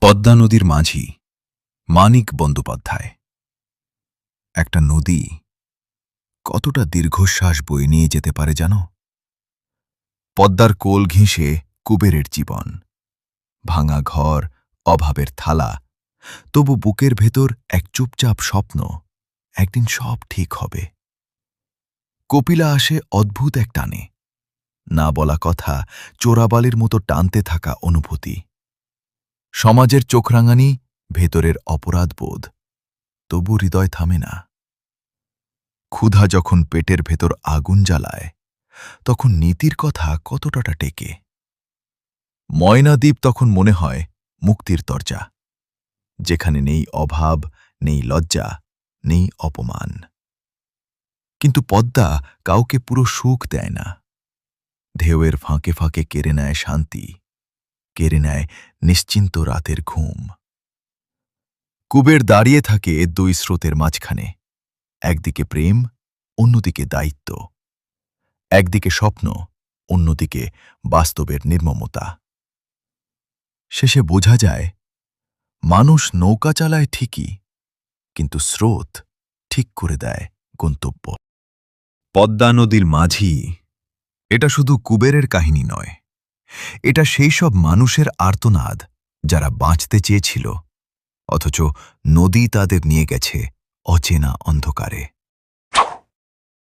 পদ্মা নদীর মাঝি মানিক বন্দ্যোপাধ্যায়। একটা নদী কতটা দীর্ঘশ্বাস বয়ে নিয়ে যেতে পারে জানো? পদ্মার কোল ঘেঁষে কুবেরের জীবন, ভাঙা ঘর, অভাবের থালা, তবু বুকের ভেতর এক চুপচাপ স্বপ্ন, একদিন সব ঠিক হবে। কপিলা আসে অদ্ভুত এক টানে, না বলা কথা চোরাবালির মতো টানতে থাকা অনুভূতি, সমাজের চোখরাঙানি, ভেতরের অপরাধবোধ, তবু হৃদয় থামে না। ক্ষুধা যখন পেটের ভেতর আগুন জ্বালায়, তখন নীতির কথা কতটা টেকে। ময়নাদ্বীপ তখন মনে হয় মুক্তির দরজা, যেখানে নেই অভাব, নেই লজ্জা, নেই অপমান। কিন্তু পদ্মা কাউকে পুরো সুখ দেয় না। ঢেউয়ের ফাঁকে ফাঁকে কেড়ে নেয় শান্তি, কেড়ে নেয় নিশ্চিন্ত রাতের ঘুম। কুবের দাঁড়িয়ে থাকে দুই স্রোতের মাঝখানে, একদিকে প্রেম, অন্যদিকে দায়িত্ব, একদিকে স্বপ্ন, অন্যদিকে বাস্তবের নির্মমতা। শেষে বোঝা যায়, মানুষ নৌকা চালায় ঠিকই, কিন্তু স্রোত ঠিক করে দেয় গন্তব্য। পদ্মা নদীর মাঝি এটা শুধু কুবেরের কাহিনী নয়, এটা সেই সব মানুষের আর্তনাদ যারা বাঁচতে চেয়েছিল, অথচ নদী তাদের নিয়ে গেছে অচেনা অন্ধকারে।